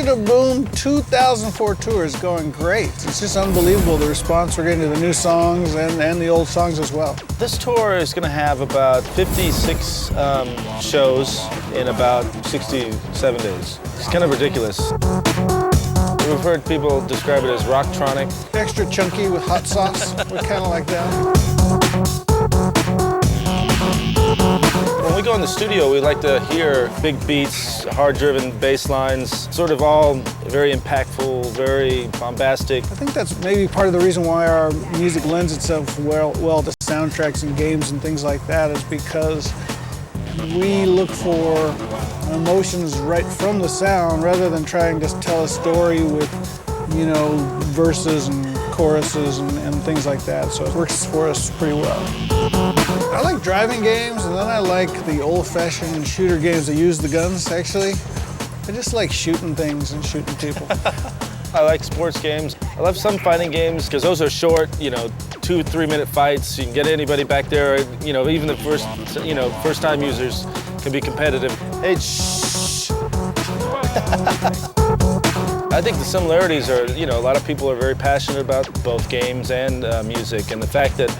Digital Boom 2004 tour is going great. It's just unbelievable the response we're getting to the new songs and the old songs as well. This tour is going to have about 56 shows in about 67 days. It's kind of ridiculous. We've heard people describe it as rocktronic. Extra chunky with hot sauce. We're kind of like that. When we go in the studio, we like to hear big beats, hard-driven bass lines, sort of all very impactful, very bombastic. I think that's maybe part of the reason why our music lends itself well to soundtracks and games and things like that, is because we look for emotions right from the sound rather than trying to tell a story with, you know, verses and choruses and things like that. So it works for us pretty well. I like driving games, and then I like the old-fashioned shooter games that use the guns, actually. I just like shooting things and shooting people. I like sports games. I love some fighting games because those are short, you know, 2-3 minute fights. You can get anybody back there, you know, even the first-time users can be competitive. Hey, shh. I think the similarities are, you know, a lot of people are very passionate about both games and music, and the fact that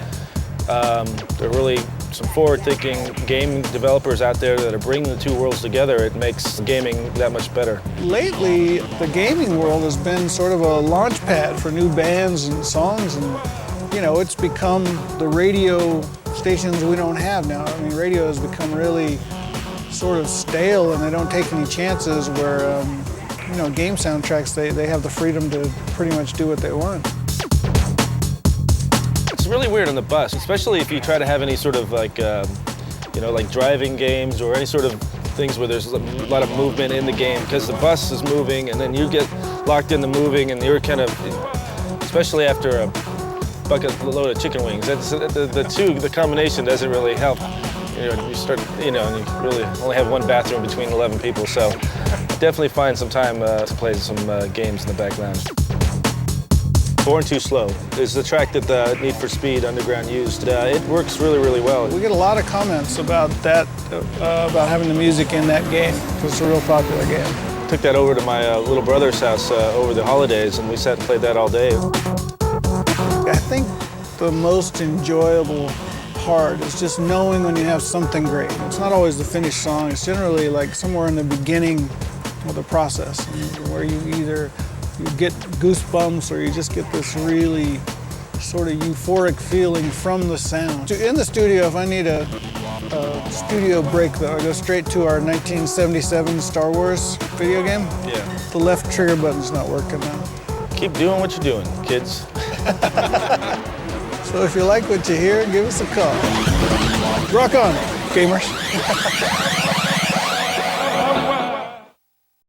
there are really some forward-thinking game developers out there that are bringing the two worlds together. It makes gaming that much better. Lately, the gaming world has been sort of a launch pad for new bands and songs, and you know, it's become the radio stations we don't have now. I mean, radio has become really sort of stale, and they don't take any chances where, you know, game soundtracks, they have the freedom to pretty much do what they want. It's really weird on the bus, especially if you try to have any sort of like, you know, like driving games or any sort of things where there's a lot of movement in the game, because the bus is moving and then you get locked into moving and you're kind of, especially after a bucket load of chicken wings, that's, the combination doesn't really help. You know, you start, you know, and you really only have one bathroom between 11 people, so definitely find some time to play some games in the back lounge. Born Too Slow is the track that the Need for Speed Underground used. It works really, really well. We get a lot of comments about that, about having the music in that game, because it's a real popular game. Took that over to my little brother's house over the holidays, and we sat and played that all day. I think the most enjoyable part is just knowing when you have something great. It's not always the finished song, it's generally like somewhere in the beginning of the process, where you either get goosebumps or you just get this really sort of euphoric feeling from the sound. In the studio, if I need a studio break, though, I go straight to our 1977 Star Wars video game. Yeah. The left trigger button's not working now. Keep doing what you're doing, kids. So if you like what you hear, give us a call. Rock on, gamers.